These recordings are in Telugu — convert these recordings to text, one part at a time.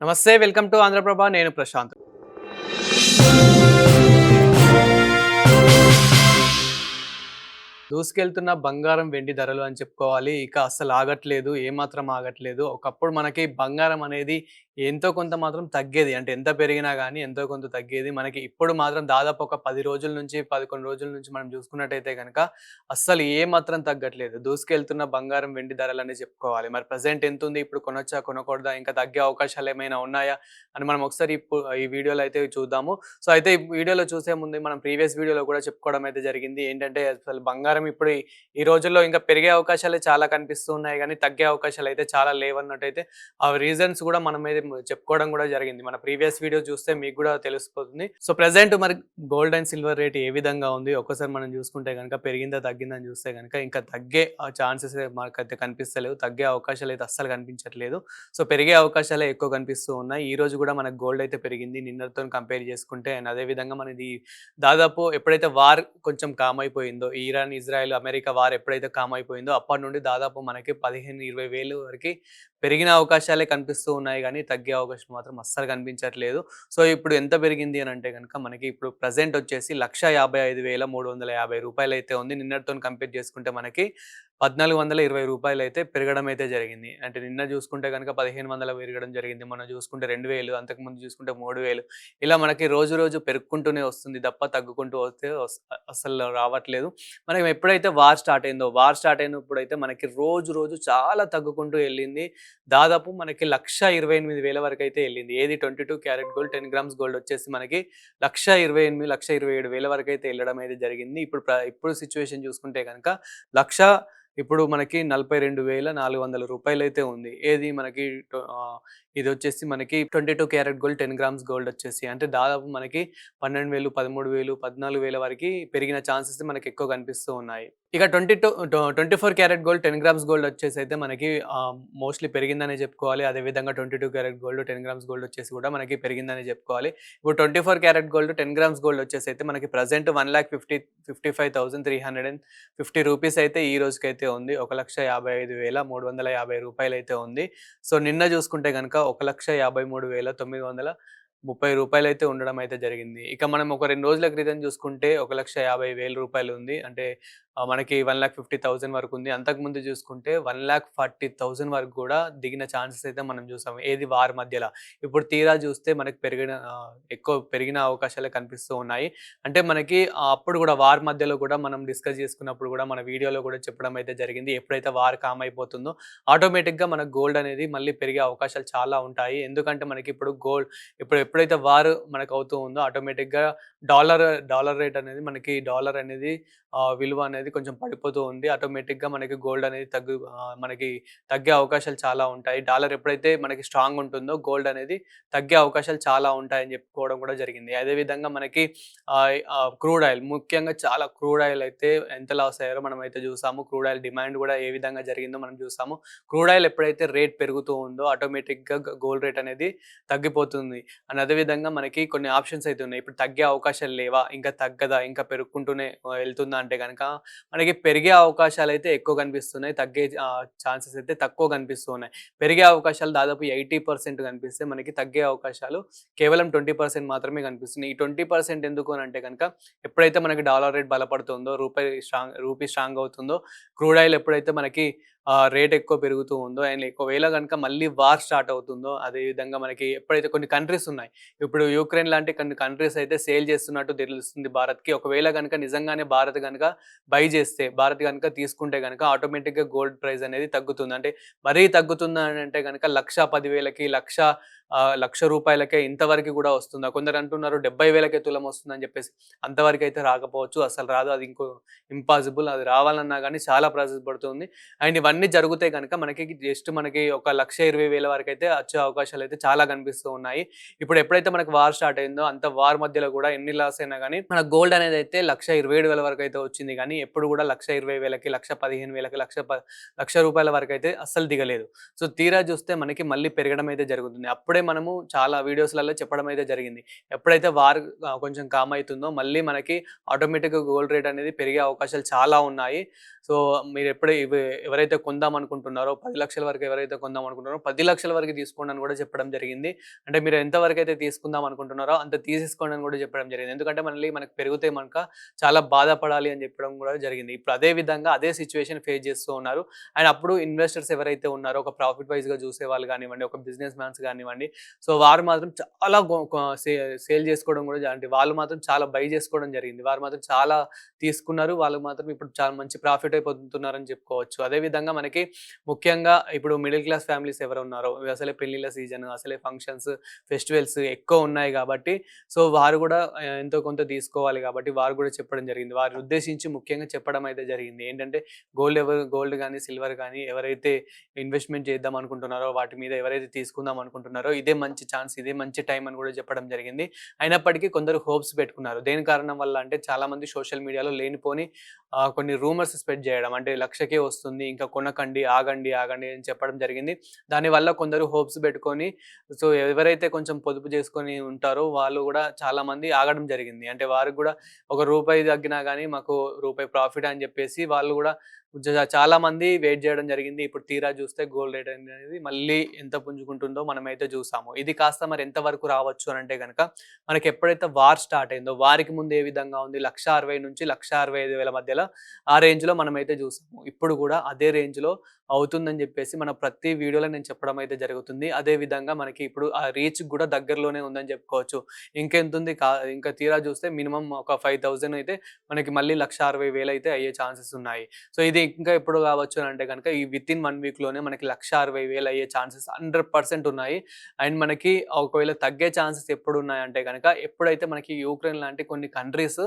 నమస్తే. Welcome to Andhraprabha. నేను ప్రశాంత్. దూసుకెళ్తున్న బంగారం, వెండి ధరలు అని చెప్పుకోవాలి. ఇక అస్సలు ఆగట్లేదు. ఏమాత్రం ఆగట్లేదు. ఒకప్పుడు మనకి బంగారం అనేది ఎంతో కొంత మాత్రం తగ్గేది. అంటే ఎంత పెరిగినా గానీ ఎంతో కొంత తగ్గేది. మనకి ఇప్పుడు మాత్రం దాదాపు ఒక 10 రోజుల నుంచి, 11 రోజుల నుంచి మనం చూసుకున్నట్టయితే గనక అస్సలు ఏమాత్రం తగ్గట్లేదు. దూసుకెళ్తున్న బంగారం, వెండి ధరలనే చెప్పుకోవాలి. మరి ప్రెజెంట్ ఎంతుంది? ఇప్పుడు కొనొచ్చా? కొనకూడదా? ఇంకా తగ్గే అవకాశాలేమైనా ఉన్నాయా? అని మనం ఒకసారి ఈ వీడియోలో అయితే చూద్దాము. సో, అయితే ఈ వీడియోలో చూసే ముందు మనం ప్రీవియస్ వీడియోలో కూడా చెప్పుకోవడం అయితే జరిగింది. ఏంటంటే అసలు బంగారం ఇప్పుడు ఈ రోజుల్లో ఇంకా పెరిగే అవకాశాలే చాలా కనిపిస్తూ ఉన్నాయి గానీ, తగ్గే అవకాశాలయితే చాలా లేవన్నట్టయితే ఆ రీజన్స్ గూడా మన మీద చెప్పుకోవడం గూడా జరిగింది. మన ప్రీవియస్ వీడియో చూస్తే మీకు గూడా తెలిసిపోతుంది. సో, ప్రెజెంట్ మరి గోల్డ్ అండ్ సిల్వర్ రేట్ ఏ విధంగా ఉంది? ఒక్కసారి మనం చూసుకుంటే గనక పెరిగిందా? తగ్గిందా? అని చూస్తే గనక ఇంకా తగ్గే ఛాన్సెస్ మనకైతే కనిపిస్తలేవు. తగ్గే అవకాశాలయితే అస్సలు కనిపించట్లేదు. సో, పెరిగే అవకాశాలే ఎక్కువ కనిపిస్తూ ఉన్నాయి. ఈ రోజు గూడా మనకు గోల్డ్ అయితే పెరిగింది నిన్నటితోని కంపేర్ చేసుకుంటే. అండ్ అదే విధంగా మనది దాదాపు ఎప్పుడైతే వార్ కొంచెం కామ్ అయిపోయిందో, ఇరాన్, ఇజ్రాయెల్, అమెరికా వార్ ఎప్పుడైతే కామ్ అయిపోయిందో అప్పటి నుండి దాదాపు మనకి 15, 20 వేలు వరకి పెరిగిన అవకాశాలే కనిపిస్తూ ఉన్నాయి గానీ, తగ్గే అవకాశం మాత్రం అస్సలు కనిపించట్లేదు. సో, ఇప్పుడు ఎంత పెరిగింది అనంటే గనక మనకి ఇప్పుడు ప్రెజెంట్ వచ్చేసి రూ. 1,55,350 అయితే ఉంది. నిన్నటితోని కంపేర్ చేసుకుంటే మనకి రూ. 1,420 అయితే పెరగడం అయితే జరిగింది. అంటే నిన్న చూసుకుంటే గనక 1,500 పెరగడం జరిగింది. మొన్న చూసుకుంటే 2,000, అంతకుముందు చూసుకుంటే 3,000 ఇలా మనకి రోజు రోజు పెరుగుకుంటూనే వస్తుంది తప్ప తగ్గుకుంటూ వస్తే అస్సలు రావట్లేదు. మనం ఎప్పుడైతే వార్ స్టార్ట్ అయినప్పుడైతే మనకి రోజు రోజు చాలా తగ్గుకుంటూ ఎళ్ళింది. దాదాపు మనకి 1,28,000 వరకైతే ఎళ్ళింది. ఏది 22 క్యారెట్ గోల్డ్ 10 గ్రామ్స్ గోల్డ్ వచ్చేసి మనకి 1,28,000, 1,27,000 వరకైతే ఎళ్ళడం అయితే జరిగింది. ఇప్పుడు సిట్యుయేషన్ చూసుకుంటే గనక లక్ష ఇప్పుడు మనకి రూ. 42,400 అయితే ఉంది. ఏది మనకి ఇదొచ్చేసి మనకి 22 క్యారెట్ గోల్డ్ 10 గ్రామ్స్ గోల్డ్ వచ్చేసి. అంటే దాదాపు మనకి 12,000, 13,000, 14,000 వరకి పెరిగిన ఛాన్సెస్ మనకి ఎక్కువ కనిపిస్తూ ఉన్నాయి. ఇక 24 క్యారెట్ గోల్డ్ 10 గ్రామ్స్ గోల్డ్ వచ్చేసైతే మనకి మోస్ట్‌లీ పెరిగిందనే చెప్పుకోవాలి. అదేవిధంగా 22 క్యారెట్ గోల్డ్ 10 గ్రామ్స్ గోల్డ్ వచ్చేసి కూడా మనకి పెరిగిందనే చెప్పుకోవాలి. ఇప్పుడు 24 క్యారెట్ గోల్డ్ 10 గ్రామ్స్ గోల్డ్ వచ్చేసైతే మనకి ప్రెజెంట్ 1,55,350 రూపీస్ అయితే ఈ రోజుకైతే ఉంది. రూ. 1,55,350 అయితే ఉంది. సో, నిన్న చూసుకుంటే గనక 1,53,930 అయితే ఉండడం అయితే జరిగింది. ఇక మనం ఒక 2 రోజుల క్రితం చూసుకుంటే రూ. 1,50,000 ఉంది. అంటే మనకి 1,50,000 వరకు ఉంది. అంతకుముందు చూసుకుంటే 1,40,000 వరకు కూడా దిగిన ఛాన్సెస్ అయితే మనం చూసాం. ఏది వార్ మధ్యల. ఇప్పుడు తీరా చూస్తే మనకి ఎక్కువ పెరిగిన అవకాశాలే కనిపిస్తూ ఉన్నాయి. అంటే మనకి అప్పుడు కూడా వార్ మధ్యలో కూడా మనం డిస్కస్ చేసుకున్నప్పుడు కూడా మన వీడియోలో కూడా చెప్పడం అయితే జరిగింది. ఎప్పుడైతే వార్ కామ్ అయిపోతుందో ఆటోమేటిక్‌గా మనకు గోల్డ్ అనేది మళ్ళీ పెరిగే అవకాశాలు చాలా ఉంటాయి. ఎందుకంటే మనకి ఇప్పుడు ఎప్పుడైతే వార్ మనకు అవుతూ ఉందో ఆటోమేటిక్‌గా డాలర్ రేట్ అనేది డాలర్ అనేది విలువ అనేది కొంచెం పడిపోతూ ఉంది. ఆటోమేటిక్‌గా మనకి గోల్డ్ అనేది మనకి తగ్గే అవకాశాలు చాలా ఉంటాయి. డాలర్ ఎప్పుడైతే మనకి స్ట్రాంగ్ ఉంటుందో గోల్డ్ అనేది తగ్గే అవకాశాలు చాలా ఉంటాయని చెప్పుకోవడం కూడా జరిగింది. అదేవిధంగా మనకి క్రూడ్ ఆయిల్ ముఖ్యంగా చాలా క్రూడ్ ఆయిల్ అయితే ఎంత లాస్ అయ్యారో మనమైతే చూసాము. క్రూడ్ ఆయిల్ డిమాండ్ కూడా ఏ విధంగా జరిగిందో మనం చూసాము. క్రూడ్ ఆయిల్ ఎప్పుడైతే రేట్ పెరుగుతూ ఉందో ఆటోమేటిక్‌గా గోల్డ్ రేట్ అనేది తగ్గిపోతుంది. అండ్ అదేవిధంగా మనకి కొన్ని ఆప్షన్స్ అయితే ఉన్నాయి. ఇప్పుడు తగ్గే అవకాశాలు లేవా? ఇంకా తగ్గదా? ఇంకా పెరుగుకుంటూనే వెళ్తుందా? అంటే గనక మనకి పెరిగే అవకాశాలైతే ఎక్కువ కనిపిస్తున్నాయి. తగ్గే ఛాన్సెస్ అయితే తక్కువ కనిపిస్తూ ఉన్నాయి. పెరిగే అవకాశాలు దాదాపు 80% కనిపిస్తే మనకి తగ్గే అవకాశాలు కేవలం 20% మాత్రమే కనిపిస్తున్నాయి. ఈ 20% ఎందుకు అనంటే గనక ఎప్పుడైతే మనకి డాలర్ రేట్ బలపడుతుందో, రూపీ స్ట్రాంగ్ అవుతుందో, క్రూడ్ ఆయిల్ ఎప్పుడైతే మనకి రేట్ ఎక్కువ పెరుగుతూ ఉందో అండ్ ఒకవేళ గనక మళ్ళీ వార్ స్టార్ట్ అవుతుందో, అదే విధంగా మనకి ఎప్పుడైతే కొన్ని కంట్రీస్ ఉన్నాయి. ఇప్పుడు యుక్రెయిన్ లాంటి కొన్ని కంట్రీస్ అయితే సేల్ చేస్తున్నట్టు తెలుస్తుంది భారత్‌కి. ఒకవేళ గనక నిజంగానే భారత్ గనక తీసుకుంటే గనక ఆటోమేటిక్‌గా గోల్డ్ ప్రైస్ అనేది తగ్గుతుంది. అంటే మరీ తగ్గుతుందా అనంటే గనక 1,10,000కి రూ. 1,00,000కే ఇంతవరకు కూడా వస్తుందా? కొందరు అంటున్నారు 70,000కే తులం వస్తుందని చెప్పేసి. అంతవరకైతే రాకపోవచ్చు. అసలు రాదు. అది ఇంపాసిబుల్. అది రావాలన్నా గానీ చాలా ప్రాసెస్ పడుతుంది. అండ్ ఇవన్నీ జరిగితే గనక మనకి ఒక 1,20,000 వరకైతే వచ్చే అవకాశాలైతే చాలా కనిపిస్తూ ఉన్నాయి. ఇప్పుడు ఎప్పుడైతే మనకు వార్ స్టార్ట్ అయిందో అంత వార్ మధ్యలో కూడా ఎన్ని లాస్ అయినా గానీ మన గోల్డ్ అనేదైతే 1,27,000 వరకైతే వచ్చింది గానీ ఎప్పుడు కూడా 1,20,000కి, 1,15,000కి, రూ. 1,00,000 వరకైతే అస్సలు దిగలేదు. సో, తీరా చూస్తే మనకి మళ్ళీ పెరగడం అయితే జరుగుతుంది. అప్పుడే మనము చాలా వీడియోస్‌లలో చెప్పడం అయితే జరిగింది. ఎప్పుడైతే వార్ కొంచెం కామ్ అయితుందో మళ్ళీ మనకి ఆటోమేటిక్‌గా గోల్డ్ రేట్ అనేది పెరిగే అవకాశాలు చాలా ఉన్నాయి. సో, మీరెప్పుడే ఎవరైతే కొందామనుకుంటున్నారో 10,00,000 వరకు ఎవరైతే కొందామనుకుంటున్నారో 10,00,000 వరకు తీసుకోండి అని కూడా చెప్పడం జరిగింది. అంటే మీరు ఎంత వరకైతే తీసుకుందాం అనుకుంటున్నారో అంత తీసేసుకోండి అని కూడా చెప్పడం జరిగింది. ఎందుకంటే మళ్ళీ మనకు పెరిగితే మనక చాలా బాధపడాలి అని చెప్పడం కూడా జరిగింది. ఇప్పుడు అదే విధంగా అదే సిట్యుయేషన్ ఫేస్ చేస్తూ ఉన్నారు. అండ్ అప్పుడు ఇన్వెస్టర్స్ ఎవరైతే ఉన్నారో ఒక ప్రాఫిట్ వైస్‌గా చూసేవాళ్ళు గానివ్వండి, ఒక బిజినెస్ మ్యాన్స్ గానివ్వండి, సో వారు మాత్రం చాలా గొ కొ సే సేల్ చేసుకోవడం కూడా అంటే వాళ్ళు మాత్రం చాలా బై చేసుకోవడం జరిగింది. వారు మాత్రం చాలా తీసుకున్నారు. వాళ్ళు మాత్రం ఇప్పుడు చాలా మంచి ప్రాఫిటే పొందుతున్నారని చెప్పుకోవచ్చు. అదే విధంగా మనకి ముఖ్యంగా ఇప్పుడు మిడిల్ క్లాస్ ఫ్యామిలీస్ ఎవరున్నారో అసలే పెళ్ళిళ్ళ సీజన్, అసలే ఫంక్షన్స్, ఫెస్టివల్స్ ఎక్కువ ఉన్నాయి కాబట్టి సో వారు కూడా ఎంతో కొంత తీసుకోవాలి కాబట్టి వారు కూడా చెప్పడం జరిగింది. వారిని ఉద్దేశించి ముఖ్యంగా చెప్పడం అయితే జరిగింది. ఏంటంటే గోల్డ్ గాని, సిల్వర్ గాని ఎవరైతే ఇన్వెస్ట్‌మెంట్ చేద్దాం అనుకుంటున్నారో వాటి మీద ఎవరైతే తీసుకుందాం అనుకుంటున్నారో ఇదే మంచి ఛాన్స్, ఇదే మంచి టైం అని కూడా చెప్పడం జరిగింది. అయినప్పటికీ కొందరు హోప్స్ పెట్టుకున్నారు. దేని కారణం వల్ల అంటే చాలామంది సోషల్ మీడియాలో లేనిపోని కొన్ని రూమర్స్ స్ప్రెడ్ చేయడం. అంటే 1,00,000కే వస్తుంది. ఇంకా కొనకండి, ఆగండి, ఆగండి అని చెప్పడం జరిగింది. దానివల్ల కొందరు హోప్స్ పెట్టుకొని సో ఎవరైతే కొంచెం పొదుపు చేసుకొని ఉంటారో వాళ్ళు కూడా చాలామంది ఆగడం జరిగింది. అంటే వారికి కూడా ఒక రూపాయి తగ్గినా గానీ మాకు రూపాయి ప్రాఫిట్ అని చెప్పేసి వాళ్ళు కూడా చాలా మంది వెయిట్ చేయడం జరిగింది. ఇప్పుడు తీరా చూస్తే గోల్డ్ రేట్ అనేది మళ్ళీ ఎంత పుంజుకుంటుందో మనమైతే చూసాము. ఇది కాస్త మరి ఎంత వరకు రావచ్చు అనంటే గనక మనకి ఎప్పుడైతే వార్ స్టార్ట్ అయిందో వారికి ముందు ఏ విధంగా ఉంది 1,60,000 నుంచి 1,65,000 మధ్యలో ఆ రేంజ్‌లో మనమైతే చూసాము. ఇప్పుడు కూడా అదే రేంజ్‌లో అవుతుందని చెప్పేసి మన ప్రతి వీడియోలో నేను చెప్పడం అయితే జరుగుతుంది. అదే విధంగా మనకి ఇప్పుడు ఆ రీచ్ కూడా దగ్గరలోనే ఉందని చెప్పుకోవచ్చు. ఇంకెంతుంది ఇంకా తీరా చూస్తే మినిమమ్ ఒక 5,000 అయితే మనకి మళ్ళీ 1,60,000 అయితే అయ్యే ఛాన్సెస్ ఉన్నాయి. సో ఇది ఇంకా ఎప్పుడు కావచ్చు అని అంటే గనుక ఈ వితిన్ 1 వీక్‌లోనే మనకి 1,60,000 అయ్యే ఛాన్సెస్ 100% ఉన్నాయి. అండ్ మనకి ఒకవేళ తగ్గే ఛాన్సెస్ ఎప్పుడున్నాయంటే గనక ఎప్పుడైతే మనకి యూక్రెయిన్ లాంటి కొన్ని కంట్రీస్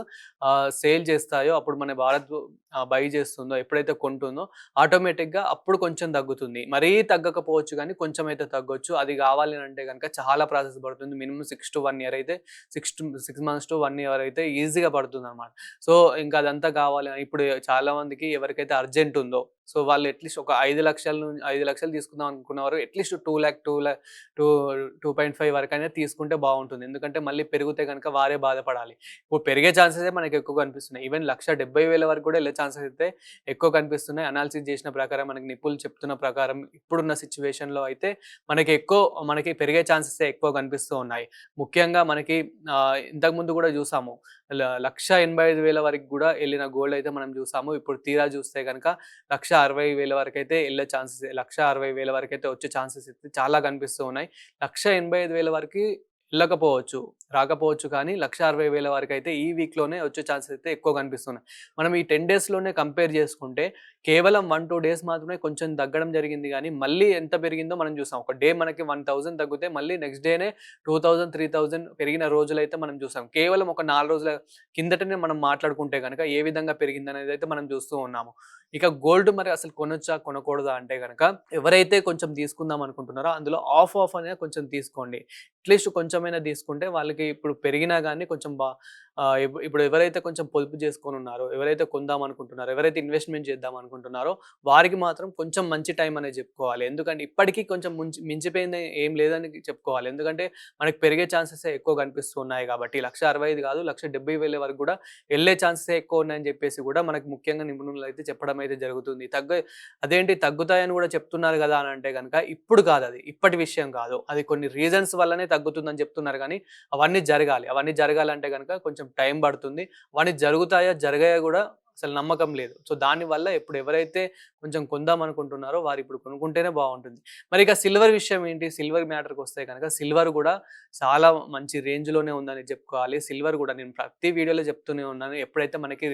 సేల్ చేస్తాయో అప్పుడు మన భారత్ బై చేస్తుందో ఎప్పుడైతే కొంటుందో ఆటోమేటిక్‌గా అప్పుడు కొంచెం తగ్గుతుంది. మరీ తగ్గకపోవచ్చు గానీ కొంచెం అయితే తగ్గొచ్చు. అది కావాలి అంటే గనక చాలా ప్రాసెస్ పడుతుంది. మినిమమ్ 6-1 ఇయర్ అయితే 6 మంత్స్ టు 1 ఇయర్ అయితే ఈజీగా పడుతుందన్నమాట. సో ఇంకా అదంతా కావాలి ఇప్పుడు చాలా మందికి ఎవరికైతే అర్జెంట్ ఉందో సో వాళ్ళు అట్‌లీస్ట్ ఒక 5,00,000 తీసుకుందాం అనుకున్నవారు అట్‌లీస్ట్ 2,500,000 వరకైనా తీసుకుంటే బావుంటుంది. ఎందుకంటే మళ్ళీ పెరిగితే గనుక వారే బాధపడాలి. ఇప్పుడు పెరిగే ఛాన్సెసే మనకి ఎక్కువ కనిపిస్తున్నాయి. ఈవెన్ 1,70,000 వరకు కూడా ఎళ్ళే ఛాన్సెస్ అయితే ఎక్కువ కనిపిస్తున్నాయి. అనాలిసిస్ చేసిన ప్రకారం మనకి నిపుణులు చెప్తున్న ప్రకారం ఇప్పుడున్న సిట్యుయేషన్‌లో అయితే మనకి పెరిగే ఛాన్సెసే ఎక్కువ కనిపిస్తూ ఉన్నాయి. ముఖ్యంగా మనకి ఇంతకుముందు కూడా చూసాము. 1,85,000 వరకు గూడా ఎళ్ళిన గోల్డ్ అయితే మనం చూసాము. ఇప్పుడు తీరా చూస్తే గనక 1,60,000 వరకైతే ఎళ్ళే ఛాన్సెస్ 1,60,000 వరకైతే వచ్చే ఛాన్సెస్ అయితే చాలా కనిపిస్తూ ఉన్నాయి. 1,85,000 వరకి ఎళ్ళకపోవచ్చు. రాకపోవచ్చు కానీ 1,60,000 వరకైతే ఈ వీక్‌లోనే వచ్చే ఛాన్సెస్ అయితే ఎక్కువ కనిపిస్తున్నాయి. మనం ఈ 10 డేస్‌లోనే కంపేర్ చేసుకుంటే కేవలం 1, 2 డేస్ మాత్రమే కొంచెం తగ్గడం జరిగింది గానీ, మళ్ళీ ఎంత పెరిగిందో మనం చూసాం. ఒక డే మనకి 1,000 తగ్గితే మళ్ళీ నెక్స్ట్ డేనే 2,000, 3,000 పెరిగిన రోజులైతే మనం చూసాం. కేవలం ఒక 4 రోజుల కిందటనే మనం మాట్లాడుకుంటే గనక ఏ విధంగా పెరిగిందనేదైతే మనం చూస్తూ ఉన్నాము. ఇక గోల్డ్ మరి అసలు కొనొచ్చా? కొనకూడదా? అంటే గనక ఎవరైతే కొంచెం తీసుకుందాం అనుకుంటున్నారో అందులో ఆఫ్ అనేది కొంచెం తీసుకోండి. అట్‌లీస్ట్ కొంచెమైనా తీసుకుంటే వాళ్ళకి ఇప్పుడు పెరిగినా గానీ కొంచెం ఇప్పుడు ఎవరైతే కొంచెం పొదుపు చేసుకొనున్నారో, ఎవరైతే కొందాం అనుకుంటున్నారో, ఎవరైతే ఇన్వెస్ట్‌మెంట్ చేద్దాం అనుకుంటున్నారో వారికి మాత్రం కొంచెం మంచి టైం అనే చెప్పుకోవాలి. ఎందుకంటే ఇప్పటికి కొంచెం మించిపోయింది ఏం లేదని చెప్పుకోవాలి. ఎందుకంటే మనకి పెరిగే ఛాన్సెసే ఎక్కువ కనిపిస్తూ ఉన్నాయి కాబట్టి 1,65,000 కాదు 1,70,000 వరకు కూడా ఎళ్ళే ఛాన్సెసే ఎక్కువ ఉన్నాయని చెప్పేసి కూడా మనకు ముఖ్యంగా నిపుణులైతే చెప్పడం అయితే జరుగుతుంది. అదేంటి తగ్గుతాయని కూడా చెప్తున్నారు గదా! అని అంటే గనక ఇప్పుడు కాదది. ఇప్పటి విషయం కాదు. అది కొన్ని రీజన్స్ వల్లనే తగ్గుతుందని చెప్తున్నారు గానీ అవన్నీ జరగాలి. అవన్నీ జరగాలంటే గనక కొంచెం టైం పడుతుంది. అవన్నీ జరుగుతాయా? జరగాయా గూడా అసలు నమ్మకం లేదు. సో, దానివల్ల ఇప్పుడు ఎవరైతే కొంచెం కొందాం అనుకుంటున్నారో వారిప్పుడు కొనుక్కుంటేనే బావుంటుంది. మరి ఇక సిల్వర్ విషయం ఏంటి? సిల్వర్ మ్యాటర్‌కొస్తే గనక సిల్వర్ గూడా చాలా మంచి రేంజ్‌లోనే ఉందని చెప్పుకోవాలి. సిల్వర్ గూడా నేను ప్రతి వీడియోలో చెప్తూనే ఉన్నాను. ఎప్పుడైతే మనకి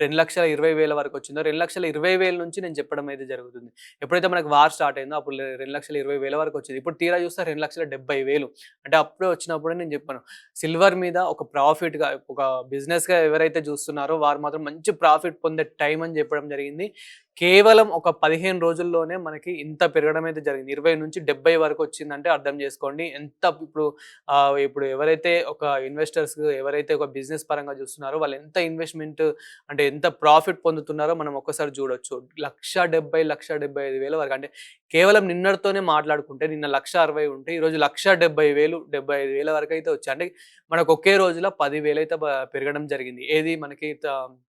2,20,000 వరకొచ్చిందో 2,20,000 నుంచి నేను చెప్పడం అయితే జరుగుతుంది. ఎప్పుడైతే మనకి వార్ స్టార్ట్ అయిందో అప్పుడు 2,20,000 వరకొచ్చింది. ఇప్పుడు తీరా చూస్తే 2,70,000 అంటే అప్పుడే వచ్చినప్పుడే నేను చెప్పాను. సిల్వర్ మీద ఒక ప్రాఫిట్‌గా ఒక బిజినెస్‌గా ఎవరైతే చూస్తున్నారో వారు మాత్రం మంచి ప్రాఫిట్ పొందే టైం అని చెప్పడం జరిగింది. కేవలం ఒక 15 రోజుల్లోనే మనకి ఇంత పెరగడం అయితే జరిగింది. 20-70 వరకు వచ్చిందంటే అర్థం చేసుకోండి. ఇప్పుడు ఎవరైతే ఒక ఇన్వెస్టర్స్ ఎవరైతే ఒక బిజినెస్ పరంగా చూస్తున్నారో వాళ్ళు ఎంత ఇన్వెస్ట్‌మెంట్ అంటే ఎంత ప్రాఫిట్ పొందుతున్నారో మనం ఒక్కసారి చూడొచ్చు. 1,70,000 1,75,000 వరకు అంటే కేవలం నిన్నటితోనే మాట్లాడుకుంటే నిన్న 1,60,000 ఉంటే ఈరోజు 1,70,000 75,000 వరకైతే వచ్చాయి. అంటే మనకు ఒకే రోజులో 10,000 అయితే పెరగడం జరిగింది. ఏది మనకి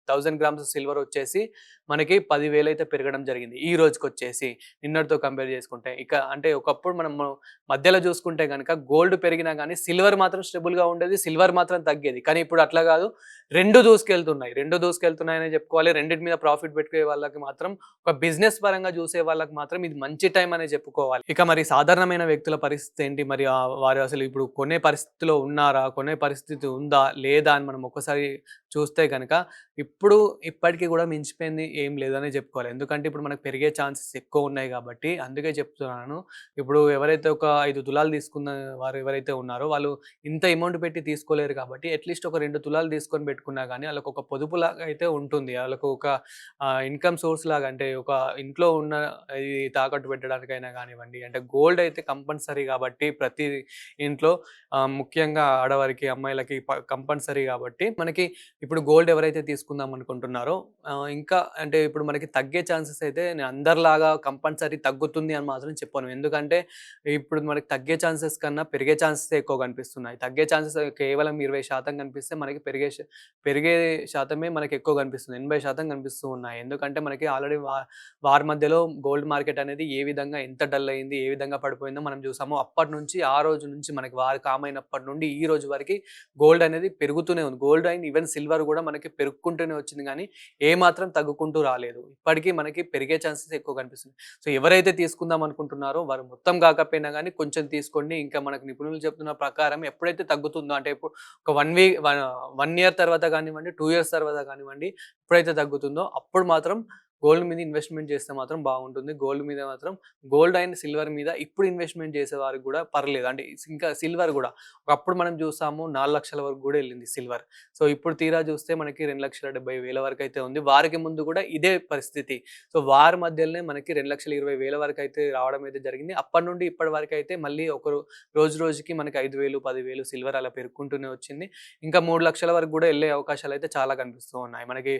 1000 గ్రామ్స్ సిల్వర్ వచ్చేసి మనకి 10,000 అయితే పెరగడం జరిగింది. ఈ రోజుకొచ్చేసి నిన్నటితో కంపేర్ చేసుకుంటే. ఇక అంటే ఒకప్పుడు మనము మధ్యలో చూసుకుంటే గనక గోల్డ్ పెరిగినా గానీ సిల్వర్ మాత్రం స్టేబుల్‌గా ఉండేది. సిల్వర్ మాత్రం తగ్గేది. కానీ ఇప్పుడు అట్లా గాదు. 2 దూసుకెళ్తున్నాయి. 2 దూసుకెళ్తున్నాయనే చెప్పుకోవాలి. రెండిటి మీద ప్రాఫిట్ పెట్టుకునే వాళ్ళకి మాత్రం ఒక బిజినెస్ పరంగా చూసే వాళ్ళకి మాత్రం ఇది మంచి టైం అనే చెప్పుకోవాలి. ఇక మరి సాధారణమైన వ్యక్తుల పరిస్థితి ఏంటి? మరి వారు అసలు ఇప్పుడు కొనే పరిస్థితిలో ఉన్నారా? కొనే పరిస్థితి ఉందా? లేదా? అని మనం ఒక్కసారి చూస్తే గనక ఇప్పుడు ఇప్పటికి గూడా మించిపోయింది ఏం లేదనే చెప్పుకోవాలి. ఎందుకంటే ఇప్పుడు మనకు పెరిగే ఛాన్సెస్ ఎక్కువున్నాయి గాబట్టి అందుకే చెప్తున్నాను. ఇప్పుడు ఎవరైతే ఒక 5 తులాలు తీసుకున్న వారు ఎవరైతే ఉన్నారో వాళ్ళు ఇంత అమౌంట్ పెట్టి తీసుకోలేరు కాబట్టి అట్‌లీస్ట్ ఒక 2 తులాలు తీసుకొని పెట్టుకున్నా గానీ ఆళ్ళకొక పొదుపులాగా అయితే ఉంటుంది. ఆళ్ళకు ఒక ఇన్‌కమ్ సోర్స్ లాగా అంటే ఒక ఇంట్లో ఉన్న ఇది తాకట్టు పెట్టడానికైనా గానివ్వండి, అంటే గోల్డ్ అయితే కంపల్సరీ గాబట్టి ప్రతి ఇంట్లో ముఖ్యంగా ఆడవారికి, అమ్మాయిలకి కంపల్సరీ గాబట్టి మనకి ఇప్పుడు గోల్డ్ ఎవరైతే తీసుకుందాం అనుకుంటున్నారో ఇంకా అంటే ఇప్పుడు మనకి తగ్గే ఛాన్సెస్ అయితే నేను అందరిలాగా కంపల్సరీ తగ్గుతుంది అని మాత్రం చెప్పను. ఎందుకంటే ఇప్పుడు మనకి తగ్గే ఛాన్సెస్ కన్నా పెరిగే ఛాన్సెసే ఎక్కువ కనిపిస్తున్నాయి. తగ్గే ఛాన్సెస్ కేవలం 20% కనిపిస్తే మనకి పెరిగే శాతమే మనకి ఎక్కువ కనిపిస్తుంది. 80% కనిపిస్తూ ఉన్నాయి. ఎందుకంటే మనకి ఆల్రెడీ వార్ మధ్యలో గోల్డ్ మార్కెట్ అనేది ఏ విధంగా ఎంత డల్ అయింది, ఏ విధంగా పడిపోయిందో మనం చూసాము. అప్పటినుంచి ఆ రోజు నుంచి మనకి వార్ కామ్ అయినప్పటి నుండి ఈ రోజు వరకి గోల్డ్ అనేది పెరుగుతూనే ఉంది. గోల్డ్ అండ్ ఈవెన్ సిల్వర్ గూడా మనకి పెరుగుకుంటూనే వచ్చింది గానీ, ఏమాత్రం తగ్గుకుంటూ రాలేదు. ఇప్పటికి మనకి పెరిగే ఛాన్సెస్ ఎక్కువ కనిపిస్తుంది. సో, ఎవరైతే తీసుకుందాం అనుకుంటున్నారో వారు మొత్తం కాకపోయినా గానీ కొంచెం తీసుకోండి. ఇంకా మనకు నిపుణులు చెప్తున్న ప్రకారం ఎప్పుడైతే తగ్గుతుందో అంటే ఇప్పుడు ఒక 1 ఇయర్ తర్వాత గానివ్వండి, 2 ఇయర్స్ తర్వాత గానివ్వండి, ఎప్పుడైతే తగ్గుతుందో అప్పుడు మాత్రం గోల్డ్ మీద ఇన్వెస్ట్‌మెంట్ చేస్తే మాత్రం బావుంటుంది. గోల్డ్ మీద మాత్రం గోల్డ్ అండ్ సిల్వర్ మీద ఇప్పుడు ఇన్వెస్ట్‌మెంట్ చేసే వారికి గూడా పర్లేదు. అంటే ఇంకా సిల్వర్ గూడా ఒకప్పుడు మనం చూసాము 4,00,000 వరకు గూడా ఎళ్ళింది సిల్వర్. సో, ఇప్పుడు తీరా చూస్తే మనకి 2,70,000 వరకైతే ఉంది. వారికి ముందు గూడా ఇదే పరిస్థితి. సో, వారి మధ్యలోనే మనకి 2,20,000 వరకైతే రావడం అయితే జరిగింది. అప్పటి నుండి ఇప్పటి వరకైతే మళ్ళీ రోజు రోజుకి మనకి 5,000, 10,000 సిల్వర్ అలా పెరుగుకుంటూనే వచ్చింది. ఇంకా 3,00,000 వరకు గూడా ఎళ్ళే అవకాశాలయితే చాలా కనిపిస్తూ ఉన్నాయి. మనకి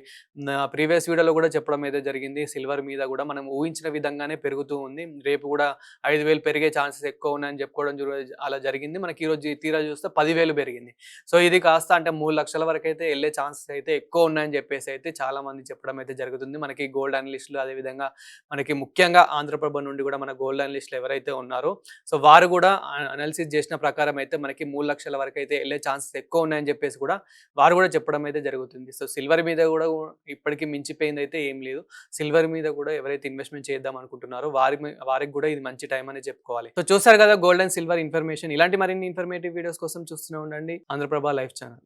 ప్రీవియస్ వీడియోలో గూడా చెప్పడం అయితే జరిగింది. సిల్వర్ మీద గూడా మనం ఊహించిన విధంగానే పెరుగుతూ ఉంది. రేపు గూడా 5,000 పెరిగే ఛాన్సెస్ ఎక్కువ ఉన్నాయని చెప్పుకోవడం అలా జరిగింది. మనకి ఈరోజు తీరా చూస్తే 10,000 పెరిగింది. సో, ఇది కాస్త అంటే 3,00,000 వరకైతే ఎళ్ళే ఛాన్సెస్ అయితే ఎక్కువ ఉన్నాయని చెప్పేసి అయితే చాలామంది చెప్పడం అయితే జరుగుతుంది. మనకి గోల్డ్ అనలిస్టులు అదేవిధంగా మనకి ముఖ్యంగా ఆంధ్రప్రభ నుండి గూడా మన గోల్డ్ అనలిస్టులు ఎవరైతే ఉన్నారో సో, వారు గూడా అనాలిసిస్ చేసిన ప్రకారం అయితే మనకి 3,00,000 వరకైతే ఎళ్ళే ఛాన్సెస్ ఎక్కువ ఉన్నాయని చెప్పేసి కూడా వారు గూడా చెప్పడం అయితే జరుగుతుంది. సో, సిల్వర్ మీద గూడా ఇప్పటికి మించిపోయిందయితే ఏం లేదు. సిల్వర్ మీద కూడా ఎవరైతే ఇన్వెస్ట్‌మెంట్ చేద్దాం అనుకుంటున్నారో వారికి గూడా ఇది మంచి టైం అనే చెప్పుకోవాలి. సో, చూసారు గదా! Gold and silver information. ఇలాంటి మరిన్ని ఇన్ఫర్మేటివ్ వీడియోస్ కోసం చూస్తూనే ఉండండి ఆంధ్రప్రభ లైవ్ ఛానెల్.